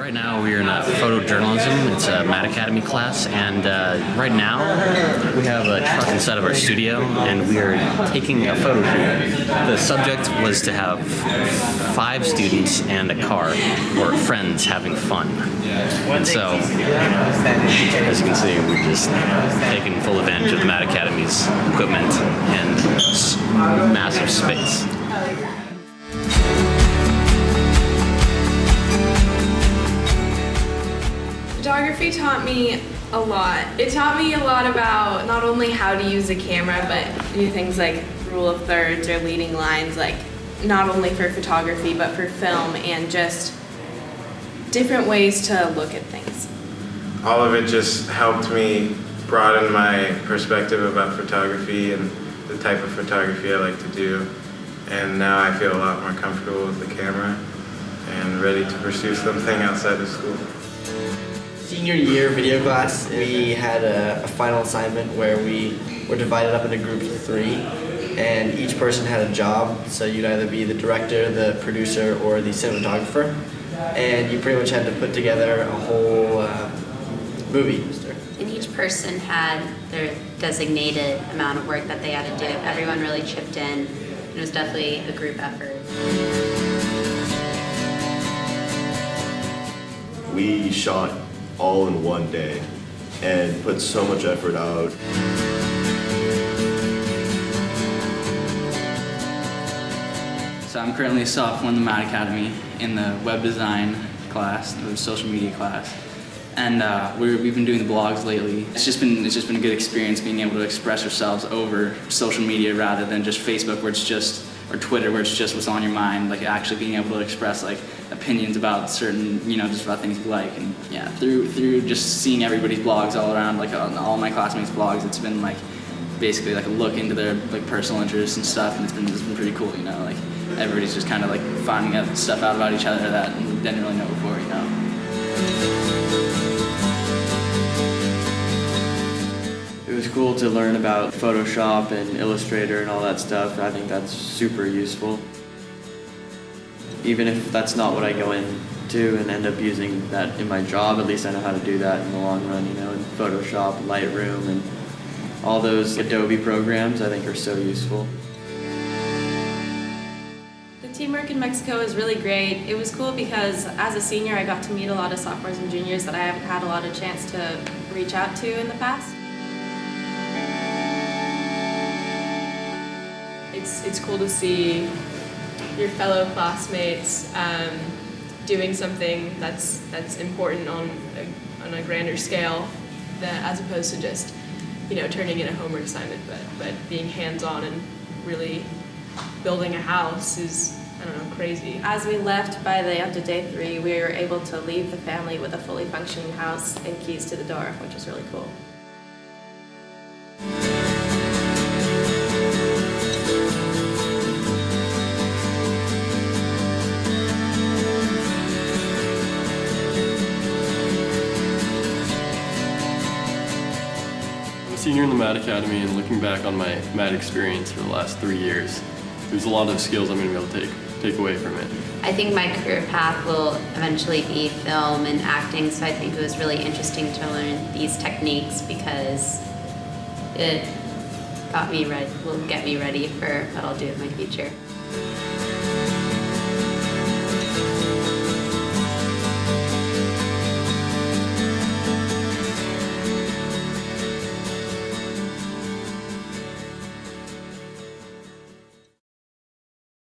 Right now we are in photojournalism. It's a Matt Academy class, and right now we have a truck inside of our studio, and we are taking a photo shoot. The subject was to have 5 students and a car, or friends having fun. And so, as you can see, we're just taking full advantage of the Matt Academy's equipment and massive space. Photography taught me a lot. It taught me a lot about not only how to use a camera, but do things like rule of thirds or leading lines, like not only for photography, but for film, and just different ways to look at things. All of it just helped me broaden my perspective about photography and the type of photography I like to do. And now I feel a lot more comfortable with the camera and ready to pursue something outside of school. Senior year video class, we had a final assignment where we were divided up into groups of 3, and each person had a job. So you'd either be the director, the producer, or the cinematographer, and you pretty much had to put together a whole movie. And each person had their designated amount of work that they had to do. Everyone really chipped in. It was definitely a group effort. We shot all in one day and put so much effort out. So I'm currently a sophomore in the Matt Academy in the web design class, the social media class. And we've been doing the blogs lately. It's just been a good experience being able to express ourselves over social media rather than just Facebook, where it's just, or Twitter, where it's just what's on your mind. Like actually being able to express like opinions about certain, just about things you like. And yeah, through just seeing everybody's blogs all around, like all my classmates' blogs, it's been like basically like a look into their like personal interests and stuff, and it's been pretty cool. Like everybody's just kind of like finding out stuff out about each other that we didn't really know before. It was cool to learn about Photoshop and Illustrator and all that stuff. I think that's super useful. Even if that's not what I go into and end up using that in my job, at least I know how to do that in the long run, in Photoshop, Lightroom, and all those Adobe programs I think are so useful. The teamwork in Mexico is really great. It was cool because as a senior I got to meet a lot of sophomores and juniors that I haven't had a lot of chance to reach out to in the past. It's cool to see your fellow classmates doing something that's important on a grander scale, as opposed to just turning in a homework assignment, but being hands-on and really building a house is, I don't know, crazy. As we left by the end of day 3, we were able to leave the family with a fully functioning house and keys to the door, which was really cool. Senior in the Matt Academy, and looking back on my Matt experience for the last 3 years, there's a lot of skills I'm going to be able to take away from it. I think my career path will eventually be film and acting, so I think it was really interesting to learn these techniques because it will get me ready for what I'll do in my future.